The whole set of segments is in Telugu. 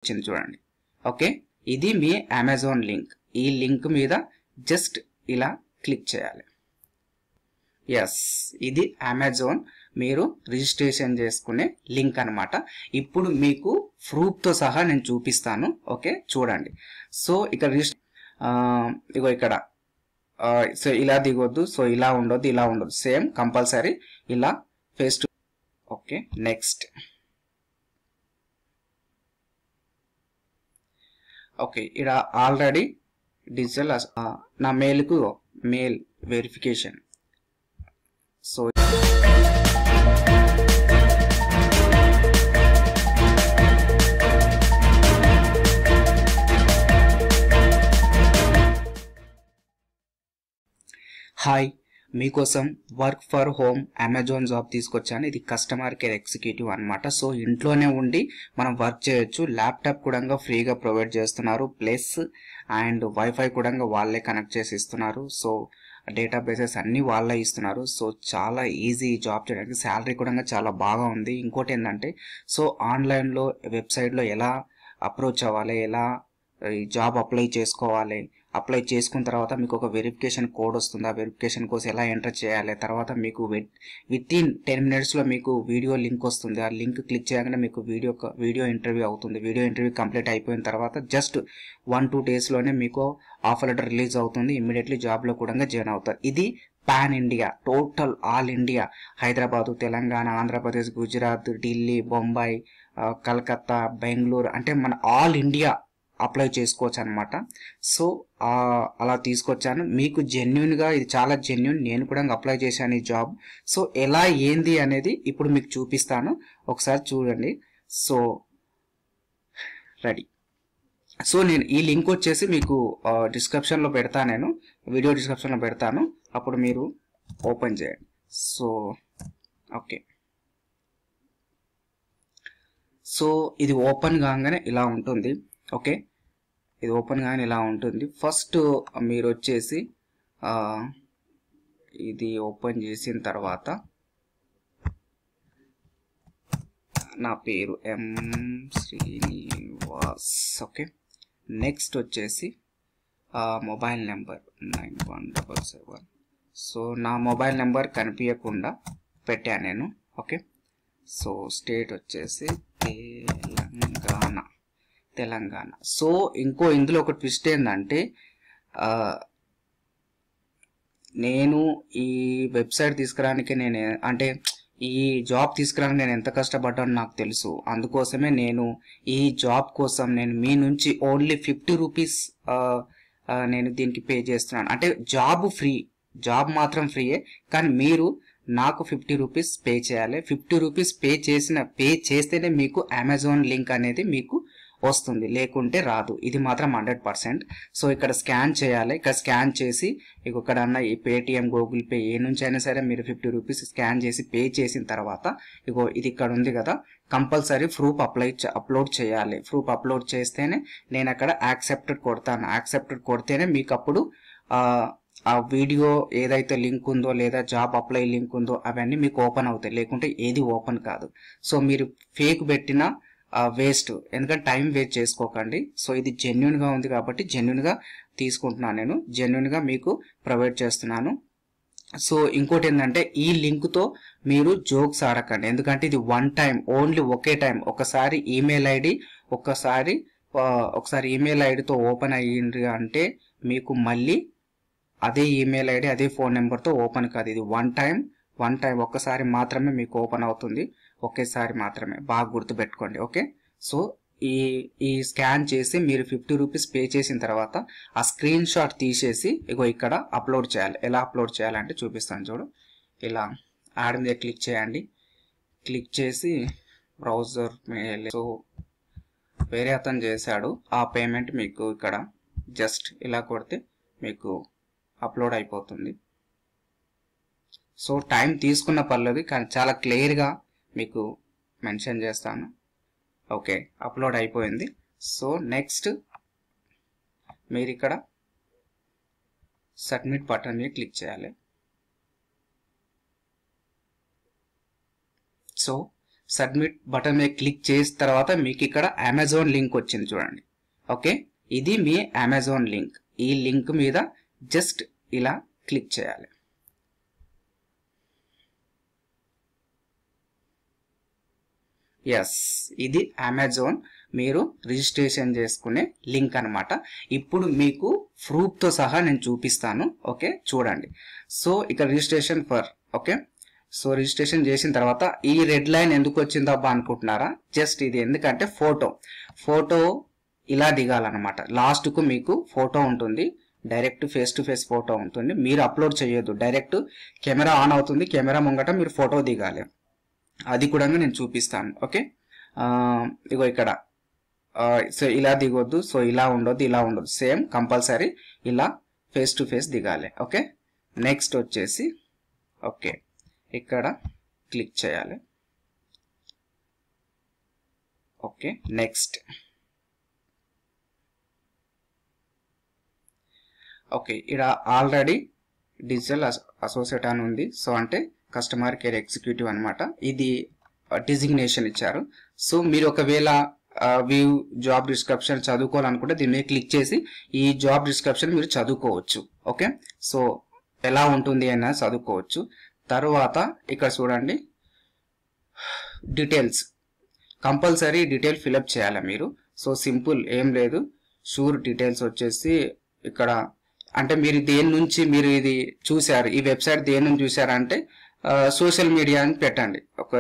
వచ్చింది చూడండి. ఓకే, ఇది మీ అమెజాన్ లింక్. ఈ లింక్ మీద జస్ట్ ఇలా క్లిక్ చేయాలి. ఎస్, ఇది అమెజాన్ మీరు రిజిస్ట్రేషన్ చేసుకునే లింక్ అనమాట. ఇప్పుడు మీకు ప్రూఫ్తో సహా నేను చూపిస్తాను. ఓకే, చూడండి. సో ఇక్కడ ఇగో ఇక్కడ సో ఇలా దిగొద్దు, సో ఇలా ఉండొద్దు, ఇలా ఉండొద్దు, సేమ్ కంపల్సరీ ఇలా face to. Okay, next. Okay, ఇక్కడ ఆల్రెడీ డిజిటల్ నా మెయిల్కు మెయిల్ వెరిఫికేషన్. సో హాయ్, మీకోసం work for home Amazon job తీసుకొచ్చాను. ఇది కస్టమర్ కేర్ ఎగ్జిక్యూటివ్ అనమాట. సో ఇంట్లోనే ఉండి మనం వర్క్ చేయొచ్చు. ల్యాప్టాప్ కూడా ఫ్రీగా ప్రొవైడ్ చేస్తున్నారు. ప్లస్ అండ్ వైఫై కూడా వాళ్ళే కనెక్ట్ చేసి ఇస్తున్నారు. సో డేటాబేసెస్ అన్నీ వాళ్ళే ఇస్తున్నారు. సో చాలా ఈజీ జాబ్ చేయడానికి. శాలరీ కూడా చాలా బాగా ఉంది. ఇంకోటి ఏంటంటే, సో ఆన్లైన్లో వెబ్సైట్లో ఎలా అప్రోచ్ అవ్వాలి, ఎలా ఈ జాబ్ అప్లై చేసుకోవాలి, అప్లై చేసుకున్న తర్వాత మీకు ఒక వెరిఫికేషన్ కోడ్ వస్తుంది. ఆ వెరిఫికేషన్ కోసం ఎలా ఎంటర్ చేయాలి, తర్వాత మీకు విత్ ఇన్ 10 minutesలో మీకు వీడియో లింక్ వస్తుంది. ఆ లింక్ క్లిక్ చేయగానే మీకు వీడియో ఇంటర్వ్యూ అవుతుంది. వీడియో ఇంటర్వ్యూ కంప్లీట్ అయిపోయిన తర్వాత జస్ట్ 1-2 daysలోనే మీకు ఆఫర్ లెటర్ రిలీజ్ అవుతుంది. ఇమ్మీడియట్లీ జాబ్లో కూడా జాయిన్ అవుతారు. ఇది pan India, total all India, Hyderabad, Telangana, Andhra Pradesh, Gujarat, Delhi, Bombay, Calcutta, Bengaluru, అంటే మన ఆల్ ఇండియా అప్లై చేసుకోవచ్చు అనమాట. సో అలా తీసుకొచ్చాను. మీకు జెన్యున్గా, ఇది చాలా జెన్యున్. నేను కూడా అప్లై చేశాను ఈ జాబ్. సో ఎలా ఏంది అనేది ఇప్పుడు మీకు చూపిస్తాను, ఒకసారి చూడండి. So ready. సో నేను ఈ లింక్ వచ్చేసి మీకు డిస్క్రిప్షన్లో పెడతాను, నేను వీడియో డిస్క్రిప్షన్లో పెడతాను, అప్పుడు మీరు ఓపెన్ చేయండి. సో ఓకే, సో ఇది ఓపెన్ కాగానే ఇలా ఉంటుంది. ఓకే, ఇది ఓపెన్ కానీ ఇలా ఉంటుంది. ఫస్ట్ మీరు వచ్చేసి ఇది ఓపెన్ చేసిన తర్వాత నా పేరు ఎం శ్రీనివాస్. ఓకే, నెక్స్ట్ వచ్చేసి మొబైల్ నెంబర్ 9177. సో నా మొబైల్ నెంబర్ కనిపించకుండా పెట్టాను నేను. ఓకే, సో స్టేట్ వచ్చేసి తెలంగాణ. సో ఇందులో ఒక ట్విస్ట్ ఏంటంటే, నేను ఈ వెబ్సైట్ తీసుకురానికి అంటే ఈ జాబ్ తీసుకురానికి నేను ఎంత కష్టపడ్డానో నాకు తెలుసు. అందుకోసమే నేను ఈ జాబ్ కోసం నేను మీ నుంచి ఓన్లీ 50 రూపీస్ నేను దీనికి పే చేస్తున్నాను. అంటే జాబ్ మాత్రం ఫ్రీయే, కానీ మీరు నాకు 50 రూపీస్ పే చేయాలి. 50 రూపీస్ పే చేస్తేనే మీకు అమెజాన్ లింక్ అనేది మీకు వస్తుంది, లేకుంటే రాదు. ఇది మాత్రం 100%. సో ఇక్కడ స్కాన్ చేయాలి. ఇక్కడ స్కాన్ చేసి ఇక్కడన్నా ఈ పేటిఎం, గూగుల్ పే ఏ నుంచి అయినా సరే మీరు 50 రూపీస్ స్కాన్ చేసి పే చేసిన తర్వాత ఇది ఇక్కడ ఉంది కదా, కంపల్సరీ ప్రూఫ్ అప్లోడ్ చేయాలి. ప్రూఫ్ అప్లోడ్ చేస్తేనే నేను అక్కడ యాక్సెప్టెడ్ కొడతాను. యాక్సెప్టెడ్ కొడితేనే మీకు అప్పుడు ఆ వీడియో ఏదైతే లింక్ ఉందో లేదా జాబ్ అప్లై లింక్ ఉందో అవన్నీ మీకు ఓపెన్ అవుతాయి, లేకుంటే ఏది ఓపెన్ కాదు. సో మీరు ఫేక్ పెట్టిన వేస్ట్, ఎందుకంటే టైం వేస్ట్ చేసుకోకండి. సో ఇది జెన్యున్గా ఉంది కాబట్టి జెన్యున్గా తీసుకుంటున్నాను, నేను జెన్యున్గా మీకు ప్రొవైడ్ చేస్తున్నాను. సో ఇంకోటి ఏంటంటే, ఈ లింక్తో మీరు జోక్స్ ఆడకండి, ఎందుకంటే ఇది వన్ టైం, ఓన్లీ ఒకే టైం. ఒకసారి ఈమెయిల్ ఐడి ఒకసారి ఈమెయిల్ ఐడితో ఓపెన్ అయ్యింది అంటే మీకు మళ్ళీ అదే ఈమెయిల్ ఐడి అదే ఫోన్ నెంబర్తో ఓపెన్ కాదు. ఇది వన్ టైం ఒక్కసారి మాత్రమే మీకు ఓపెన్ అవుతుంది, ఒకేసారి మాత్రమే, బాగా గుర్తుపెట్టుకోండి. ఓకే, సో ఈ స్కాన్ చేసి మీరు 50 రూపీస్ పే చేసిన తర్వాత ఆ స్క్రీన్ షాట్ తీసేసి ఇక్కడ అప్లోడ్ చేయాలి. ఎలా అప్లోడ్ చేయాలంటే చూపిస్తాను చూడు. ఇలా యాడ్ మీద క్లిక్ చేయండి. క్లిక్ చేసి బ్రౌజర్ మెయిల్, సో వేరే అతను చేశాడు ఆ పేమెంట్, మీకు ఇక్కడ జస్ట్ ఇలా కొడితే మీకు అప్లోడ్ అయిపోతుంది. సో టైం తీసుకున్న పర్లేదు, కానీ చాలా క్లియర్గా మీకు మెన్షన్ చేస్తాను. ఓకే, అప్లోడ్ అయిపోయింది. సో నెక్స్ట్ మీరు ఇక్కడ సబ్మిట్ బటన్ మీద క్లిక్ చేయాలి. సో సబ్మిట్ బటన్ మీద క్లిక్ చేసిన తర్వాత మీకు ఇక్కడ అమెజాన్ లింక్ వచ్చింది చూడండి. ఓకే, ఇది మీ అమెజాన్ లింక్. ఈ లింక్ మీద జస్ట్ ఇలా క్లిక్ చేయాలి. ఎస్, ఇది అమెజాన్ మీరు రిజిస్ట్రేషన్ చేసుకునే లింక్ అనమాట. ఇప్పుడు మీకు ప్రూఫ్తో సహా నేను చూపిస్తాను. ఓకే, చూడండి. సో ఇక్కడ registration for, okay, so registration చేసిన తర్వాత ఈ రెడ్ లైన్ ఎందుకు వచ్చిందో అబ్బా అనుకుంటున్నారా? జస్ట్ ఇది ఎందుకంటే ఫోటో ఇలా దిగాలన్నమాట. లాస్ట్కు మీకు ఫోటో ఉంటుంది, direct face to face photo ఉంటుంది. మీరు అప్లోడ్ చేయొద్దు, డైరెక్ట్ కెమెరా ఆన్ అవుతుంది, కెమెరా ముంగట మీరు ఫోటో దిగాలి. అది కూడా నేను చూపిస్తాను. ఓకే, ఇగో ఇక్కడ సో ఇలా దిగొద్దు, సో ఇలా ఉండొద్దు, ఇలా ఉండొద్దు, సేమ్ కంపల్సరీ ఇలా ఫేస్ టు ఫేస్ దిగాలి. ఓకే, నెక్స్ట్ వచ్చేసి ఓకే ఇక్కడ క్లిక్ చేయాలి. Okay, next. ఓకే, ఇక్కడ ఆల్రెడీ డిజిటల్ అసోసియేట్ అని ఉంది. సో అంటే కస్టమర్ కేర్ ఎగ్జిక్యూటివ్ అనమాట. ఇది డిజిగ్నేషన్ ఇచ్చారు. సో మీరు ఒకవేళ వ్యూ జాబ్ డిస్క్రిప్షన్ చదువుకోవాలనుకుంటే దీని మీద క్లిక్ చేసి ఈ జాబ్ డిస్క్రిప్షన్ మీరు చదువుకోవచ్చు. ఓకే, సో ఎలా ఉంటుంది అన్న చదువుకోవచ్చు. తర్వాత ఇక్కడ చూడండి, డీటెయిల్స్ కంపల్సరీ డీటెయిల్ ఫిలప్ చేయాలి మీరు. సో సింపుల్, ఏం లేదు. షూర్ డీటెయిల్స్ వచ్చేసి ఇక్కడ అంటే మీరు దేని నుంచి మీరు ఇది చూసారు, ఈ వెబ్సైట్ దేని నుంచి చూసారంటే సోషల్ మీడియా అని పెట్టండి. ఒక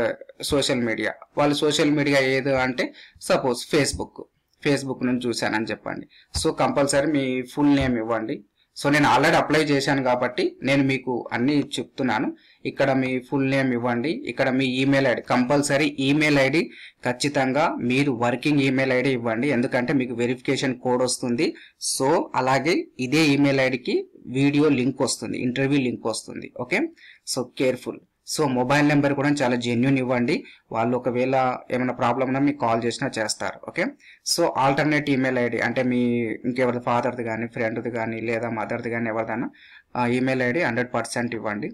సోషల్ మీడియా, వాళ్ళు సోషల్ మీడియా ఏదో అంటే సపోజ్ ఫేస్బుక్ నుంచి చూశానని చెప్పండి. సో కంపల్సరీ మీ ఫుల్ నేమ్ ఇవ్వండి. సో నేను ఆల్రెడీ అప్లై చేశాను కాబట్టి నేను మీకు అన్ని చెప్తున్నాను. ఇక్కడ మీ ఫుల్ నేమ్ ఇవ్వండి. ఇక్కడ మీ email ID, compulsory email ID ఖచ్చితంగా మీరు వర్కింగ్ ఈమెయిల్ ఐడి ఇవ్వండి, ఎందుకంటే మీకు వెరిఫికేషన్ కోడ్ వస్తుంది. సో అలాగే ఇదే ఈమెయిల్ ఐడికి వీడియో లింక్ వస్తుంది, ఇంటర్వ్యూ లింక్ వస్తుంది. Okay, so careful. So mobile number కూడా చాలా జెన్యూన్ ఇవ్వండి. వాళ్ళు ఒకవేళ ఏమైనా ప్రాబ్లం ఉన్నా మీకు కాల్ చేసినా చేస్తారు. Okay, so alternate email ID అంటే మీ ఇంకెవరి ఫాదర్ది కానీ ఫ్రెండ్ది కానీ లేదా మదర్ది కానీ ఎవరిదైనా ఈమెయిల్ ఐడి 100% ఇవ్వండి.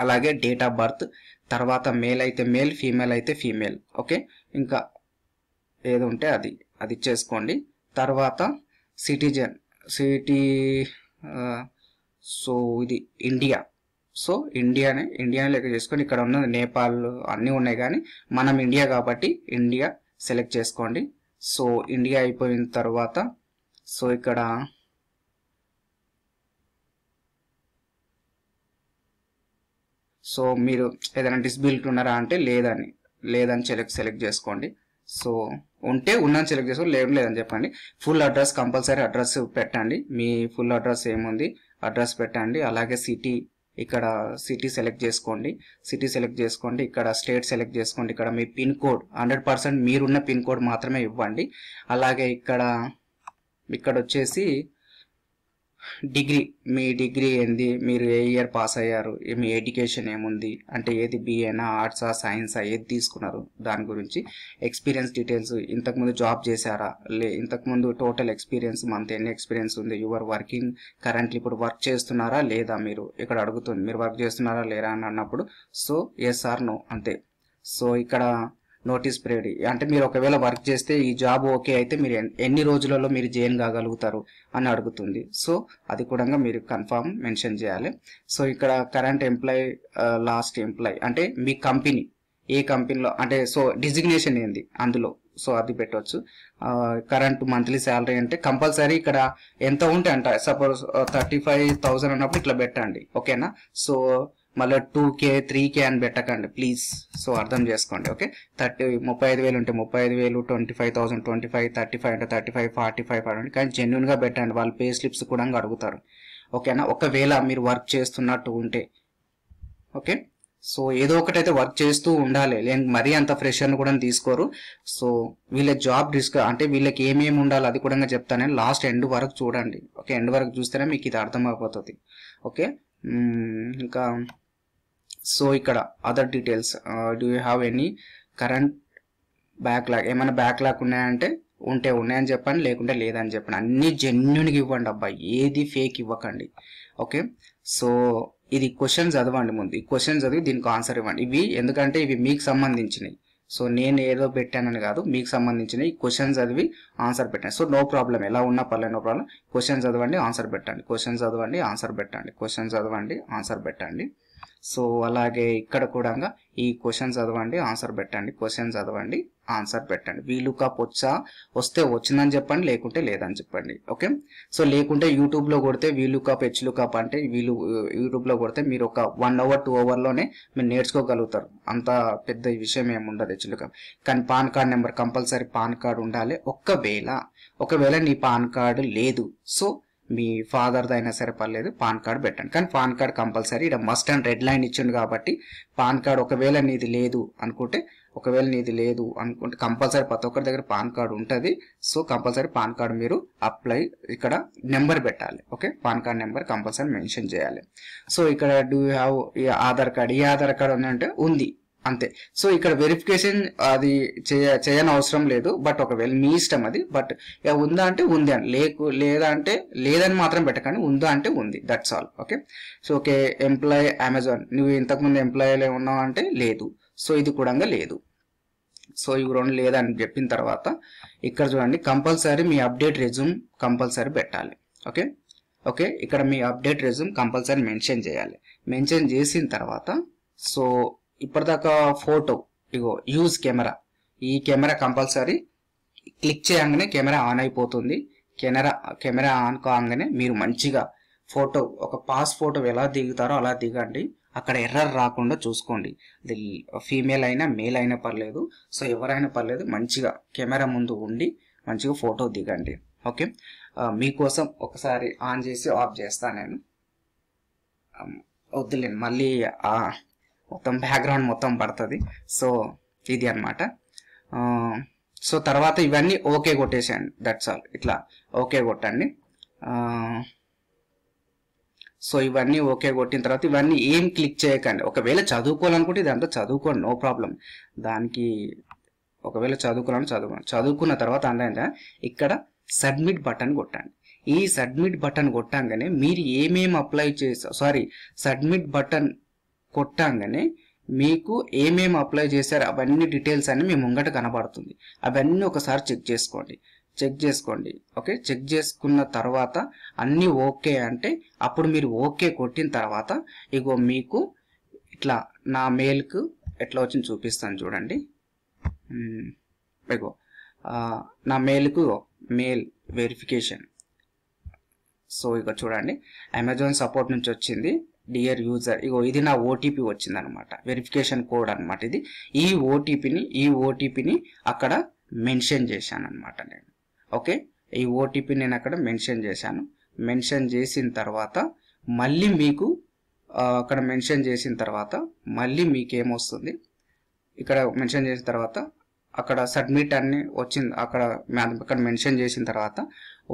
అలాగే డేట్ ఆఫ్ బర్త్, తర్వాత మేల్ అయితే మేల్, ఫీమేల్ అయితే ఫీమేల్. ఓకే, ఇంకా ఏది ఉంటే అది ఇచ్చేసుకోండి. తర్వాత సిటీ సో ఇది ఇండియా. సో ఇండియానే లెక్క చేసుకొని ఇక్కడ ఉన్నది నేపాల్ అన్నీ ఉన్నాయి, కానీ మనం ఇండియా కాబట్టి ఇండియా సెలెక్ట్ చేసుకోండి. సో ఇండియా అయిపోయిన తర్వాత సో ఇక్కడ సో మీరు ఏదైనా డిసబిలిటీ ఉన్నారా అంటే లేదని సెలెక్ట్ చేసుకోండి. సో ఉంటే ఉన్నని సెలెక్ట్ చేసుకోండి, లేదని చెప్పండి. ఫుల్ అడ్రస్ కంపల్సరీ అడ్రస్ పెట్టండి. మీ ఫుల్ అడ్రస్ ఏముంది అడ్రస్ పెట్టండి. అలాగే ఇక్కడ సిటీ సెలెక్ట్ చేసుకోండి. ఇక్కడ స్టేట్ సెలెక్ట్ చేసుకోండి. ఇక్కడ మీ పిన్ కోడ్ 100% మీరున్న పిన్ కోడ్ మాత్రమే ఇవ్వండి. అలాగే ఇక్కడ వచ్చేసి మీ డిగ్రీ ఏంది, మీరు ఏ ఇయర్ పాస్ అయ్యారు, మీ ఎడ్యుకేషన్ ఏముంది అంటే ఏది బిఏనా ఆర్ట్సా సైన్సా ఏది తీసుకున్నారు దాని గురించి, ఎక్స్పీరియన్స్ డీటెయిల్స్, ఇంతకుముందు జాబ్ చేశారా, ఇంతకుముందు టోటల్ ఎక్స్పీరియన్స్ మంత్ ఎన్ని ఎక్స్పీరియన్స్ ఉంది, యువర్ వర్కింగ్ కరెంట్లీ ఇప్పుడు వర్క్ చేస్తున్నారా లేదా, మీరు ఇక్కడ అడుగుతుంది మీరు వర్క్ చేస్తున్నారా లేరా అని అన్నప్పుడు సో ఎస్ ఆర్ నో అంతే. సో ఇక్కడ నోటీస్ పీరియడ్ అంటే మీరు ఒకవేళ వర్క్ చేస్తే ఈ జాబ్ ఓకే అయితే మీరు ఎన్ని రోజులలో మీరు జాయిన్ కాగలుగుతారు అని అడుగుతుంది. సో అది కూడా మీరు కన్ఫర్మ్ మెన్షన్ చేయాలి. సో ఇక్కడ కరెంట్ ఎంప్లాయ్, లాస్ట్ ఎంప్లాయ్ అంటే మీ కంపెనీ ఏ కంపెనీలో అంటే సో డిజిగ్నేషన్ ఏంది అందులో సో అది పెట్టవచ్చు. కరెంట్ మంత్లీ శాలరీ అంటే కంపల్సరీ ఇక్కడ ఎంత ఉంటే అంట సపోజ్ 35,000 అన్నప్పుడు ఇట్లా పెట్టండి. ఓకేనా, సో మళ్ళీ 2K 3K అని పెట్టకండి ప్లీజ్. సో అర్థం చేసుకోండి. ఓకే, 35,000 ఉంటే 35,000, 25,000 25, 35 అంటే 35, 45 అనండి, కానీ జెన్యున్గా పెట్టండి. వాళ్ళు పే స్లిప్స్ కూడా అడుగుతారు. ఓకేనా, ఒకవేళ మీరు వర్క్ చేస్తున్నట్టు ఉంటే ఓకే. సో ఏదో ఒకటైతే వర్క్ చేస్తూ ఉండాలి, మరీ అంత ఫ్రెషర్ని కూడా తీసుకోరు. సో వీళ్ళ జాబ్ అంటే వీళ్ళకి ఏమేమి ఉండాలి అది కూడా చెప్తాను. లాస్ట్ ఎండ్ వరకు చూడండి. ఓకే, ఎండ్ వరకు చూస్తేనే మీకు ఇది అర్థమైపోతుంది. ఓకే, ఇంకా సో ఇక్కడ other details, do you have any current backlog, ఏమైనా బ్యాక్లాగ్ ఉన్నాయంటే ఉన్నాయని చెప్పండి, లేకుంటే లేదని చెప్పండి. అన్ని జెన్యున్గా ఇవ్వండి అబ్బాయి, ఏది ఫేక్ ఇవ్వకండి. ఓకే, సో ఇది క్వశ్చన్ చదవండి ముందు, ఈ క్వశ్చన్ చదివి దీనికి ఆన్సర్ ఇవ్వండి. ఇవి ఎందుకంటే ఇవి మీకు సంబంధించినవి. సో నేను ఏదో పెట్టానని కాదు, మీకు సంబంధించిన ఈ క్వశ్చన్ చదివి ఆన్సర్ పెట్టండి. సో నో ప్రాబ్లం, ఎలా ఉన్నా పర్లేదు, నో ప్రాబ్లం. క్వశ్చన్ చదవండి, ఆన్సర్ పెట్టండి, క్వశ్చన్ చదవండి, ఆన్సర్ పెట్టండి, క్వశ్చన్ చదవండి, ఆన్సర్ పెట్టండి. సో అలాగే ఇక్కడ కూడా ఈ క్వశ్చన్ చదవండి, ఆన్సర్ పెట్టండి, క్వశ్చన్ చదవండి, ఆన్సర్ పెట్టండి. వీలుకాప్ వస్తే వచ్చిందని చెప్పండి, లేకుంటే లేదని చెప్పండి. ఓకే, సో లేకుంటే యూట్యూబ్లో కొడితే వీలుకాప్ హెచ్లుకాప్ అంటే యూట్యూబ్లో కొడితే మీరు ఒక 1 అవర్ 2 అవర్లోనే మీరు నేర్చుకోగలుగుతారు. అంత పెద్ద విషయం ఏమి ఉండదు హెచ్లుకాప్. కానీ pan card number compulsory pan card ఉండాలి. ఒకవేళ నీ పాన్ కార్డు లేదు, సో మీ ఫాదర్ది అయినా సరే పర్లేదు, పాన్ కార్డ్ పెట్టండి. కానీ పాన్ కార్డ్ కంపల్సరీ, ఇక్కడ మస్ట్ అండ్ రెడ్ లైన్ ఇచ్చిండు కాబట్టి పాన్ కార్డ్ ఒకవేళ నీది లేదు అనుకుంటే కంపల్సరీ ప్రతి ఒక్కరి దగ్గర పాన్ కార్డ్ ఉంటుంది. సో కంపల్సరీ పాన్ కార్డ్ మీరు అప్లై, ఇక్కడ నెంబర్ పెట్టాలి. Okay, pan card number compulsory mention చేయాలి. సో ఇక్కడ do you have Aadhaar card, ఈ ఆధార్ కార్డ్ ఉందంటే ఉంది అంతే. సో ఇక్కడ వెరిఫికేషన్ అది చేయని అవసరం లేదు, బట్ ఒకవేళ మీ ఇష్టం అది. బట్ ఉందా అంటే ఉంది అని, లేదా అంటే లేదని మాత్రం పెట్టకండి, ఉందా అంటే ఉంది, that's all. Okay, so okay, employ Amazon, నువ్వు ఇంతకుముందు ఎంప్లాయీలో ఉన్నావు అంటే లేదు, సో ఇది కూడా లేదు. సో ఇవి రెండు లేదని చెప్పిన తర్వాత ఇక్కడ చూడండి, కంపల్సరీ మీ అప్డేట్ రెజ్యూమ్ కంపల్సరీ పెట్టాలి. ఓకే, ఇక్కడ మీ అప్డేట్ రెజ్యూమ్ కంపల్సరీ మెన్షన్ చేయాలి. మెన్షన్ చేసిన తర్వాత సో ఇప్పటిదాకా ఫోటో, ఇగో యూజ్ కెమెరా, ఈ కెమెరా కంపల్సరీ క్లిక్ చేయగానే కెమెరా ఆన్ అయిపోతుంది. కెమెరా ఆన్ కాగానే మీరు మంచిగా ఫోటో, ఒక పాస్ ఫోటో ఎలా దిగుతారో అలా దిగండి. అక్కడ ఎర్రర్ రాకుండా చూసుకోండి. అది ఫీమేల్ అయినా మేల్ అయినా పర్లేదు, సో ఎవరైనా పర్లేదు, మంచిగా కెమెరా ముందు ఉండి మంచిగా ఫోటో దిగండి. ఓకే, మీకోసం ఒకసారి ఆన్ చేసి ఆఫ్ చేస్తాను నేను. వద్దులేండి, మళ్ళీ మొత్తం బ్యాక్గ్రౌండ్ మొత్తం పడుతుంది. సో ఇది అన్నమాట. సో తర్వాత ఇవన్నీ ఓకే కొట్టేసేయండి, దట్స్ ఆల్. ఇట్లా ఓకే కొట్టండి. సో ఇవన్నీ ఓకే కొట్టిన తర్వాత ఇవన్నీ ఏం క్లిక్ చేయకండి. ఒకవేళ చదువుకోవాలనుకుంటే ఇదంతా చదువుకోండి, నో ప్రాబ్లం. దానికి ఒకవేళ చదువుకున్న తర్వాత అంటే ఇక్కడ సబ్మిట్ బటన్ కొట్టండి. ఈ సబ్మిట్ బటన్ కొట్టంగానే మీరు ఏమేమి అప్లై సబ్మిట్ బటన్ కొట్టంగానే మీకు ఏమేమి అప్లై చేశారు అవన్నీ డీటెయిల్స్ అన్ని మీ ముంగట కనబడుతుంది. అవన్నీ ఒకసారి చెక్ చేసుకోండి. ఓకే, చెక్ చేసుకున్న తర్వాత అన్నీ ఓకే అంటే అప్పుడు మీరు ఓకే కొట్టిన తర్వాత ఇగో మీకు ఇట్లా నా మెయిల్కు ఎట్లా వచ్చింది చూపిస్తాను చూడండి. ఇగో నా మెయిల్కు మెయిల్ వెరిఫికేషన్. సో ఇక చూడండి, అమెజాన్ సపోర్ట్ నుంచి వచ్చింది, డియర్ యూజర్. ఇగో ఇది నా ఓటీపీ వచ్చింది అనమాట, వెరిఫికేషన్ కోడ్ అనమాట ఇది. ఈ ఓటీపీని అక్కడ మెన్షన్ చేశాను అనమాట నేను. ఓకే, ఈ ఓటీపీ నేను అక్కడ మెన్షన్ చేశాను. మెన్షన్ చేసిన తర్వాత మళ్ళీ మీకు అక్కడ మెన్షన్ చేసిన తర్వాత మళ్ళీ మీకు ఏమొస్తుంది, ఇక్కడ మెన్షన్ చేసిన తర్వాత అక్కడ సబ్మిట్ అన్ని వచ్చింది. అక్కడ మెన్షన్ చేసిన తర్వాత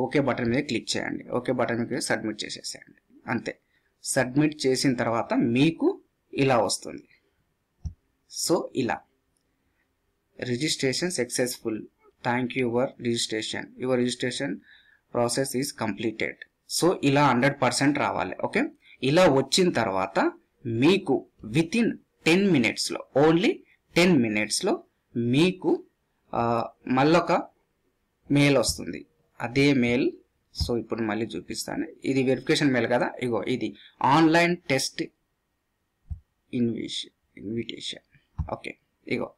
ఓకే బటన్ మీద క్లిక్ చేయండి. ఓకే బటన్ మీద సబ్మిట్ చేసేసేయండి, అంతే. సబ్మిట్ చేసిన తర్వాత మీకు ఇలా వస్తుంది. సో ఇలా registration successful, thank you your registration process is completed. So ఇలా 100% రావాలి. ఓకే, ఇలా వచ్చిన తర్వాత మీకు వితిన్ 10 minutesలో, ఓన్లీ 10 minutesలో మీకు మళ్ళొక మెయిల్ వస్తుంది. అదే మెయిల్, సో ఇప్పుడు మళ్ళీ చూపిస్తాను. ఇది వెరిఫికేషన్ మెయిల్ కదా, ఇగో ఇది ఆన్లైన్ టెస్ట్ ఇన్విటేషన్. ఓకే, ఇగో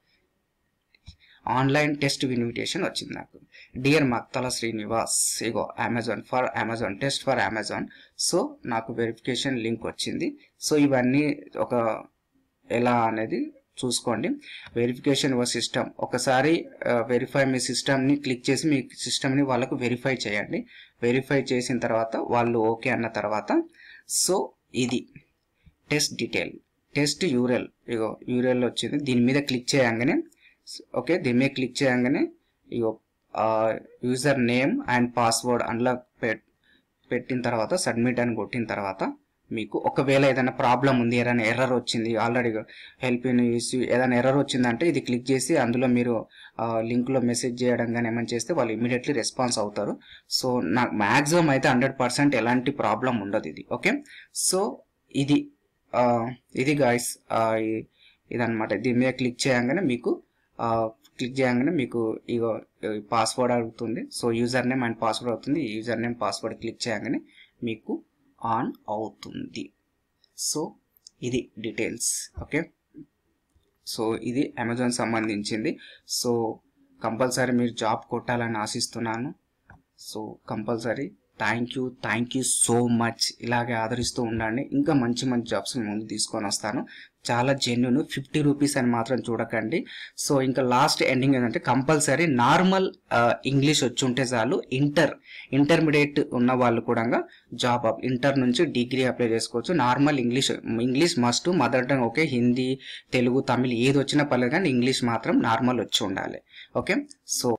ఆన్లైన్ టెస్ట్ ఇన్విటేషన్ వచ్చింది నాకు. Dear మక్తల Srinivas, ego Amazon test for Amazon. So నాకు వెరిఫికేషన్ లింక్ వచ్చింది. సో ఇవన్నీ ఎలా అనేది చూసుకోండి. వెరిఫికేషన్ యువర్ సిస్టమ్, ఒకసారి వెరిఫై మీ సిస్టమ్ని క్లిక్ చేసి మీ సిస్టమ్ని వాళ్ళకు వెరిఫై చేయండి. వెరిఫై చేసిన తర్వాత వాళ్ళు ఓకే అన్న తర్వాత సో ఇది టెస్ట్ డీటెయిల్, టెస్ట్ యూఆర్ఎల్, ఇగో యూఆర్ఎల్ వచ్చింది. దీని మీద క్లిక్ చేయగానే ఓకే, దీని మీద క్లిక్ చేయగానే ఇగో యూజర్ నేమ్ అండ్ పాస్వర్డ్ అందులో పెట్టిన తర్వాత సబ్మిట్ అని కొట్టిన తర్వాత మీకు ఒకవేళ ఏదైనా ప్రాబ్లం ఉంది, ఏదైనా ఎర్రర్ వచ్చింది, ఆల్రెడీ హెల్ప్ ఇష్యూ ఏదైనా ఎర్రర్ వచ్చిందంటే ఇది క్లిక్ చేసి అందులో మీరు లింక్లో మెసేజ్ చేయడం కానీ ఏమైనా చేస్తే వాళ్ళు ఇమీడియట్లీ రెస్పాన్స్ అవుతారు. సో నాకు మ్యాక్సిమం అయితే 100% ఎలాంటి ప్రాబ్లం ఉండదు ఇది. ఓకే, సో ఇది గాయస్ ఇదన్నమాట. దీని మీద క్లిక్ చేయగానే మీకు క్లిక్ చేయగానే మీకు ఇగో పాస్వర్డ్ అడుగుతుంది. So user name and password అవుతుంది. ఈ యూజర్ నేమ్ పాస్వర్డ్ క్లిక్ చేయగానే మీకు ఆన్ అవుతుంది. సో ఇది డీటెయిల్స్. ఓకే, సో ఇది అమెజాన్ సంబంధించింది. సో కంపల్సరీ మీరు జాబ్ కొట్టాలని ఆశిస్తున్నాను. So compulsory thank you so much. ఇలాగే ఆదరిస్తూ ఉండండి. ఇంకా మంచి మంచి జాబ్స్ ముందు తీసుకొని వస్తాను. చాలా జెన్యున్, 50 రూపీస్ అని మాత్రం చూడకండి. సో ఇంకా లాస్ట్ ఎండింగ్ ఏంటంటే కంపల్సరీ నార్మల్ ఇంగ్లీష్ వచ్చి ఉంటే చాలు. ఇంటర్మీడియట్ ఉన్న వాళ్ళు కూడా జాబ్ ఇంటర్ నుంచి డిగ్రీ అప్లై చేసుకోవచ్చు. Normal English must, mother tongue okay, Hindi, Telugu, Tamil ఏది వచ్చినా పర్లేదు, కానీ ఇంగ్లీష్ మాత్రం నార్మల్ వచ్చి ఉండాలి. Okay, so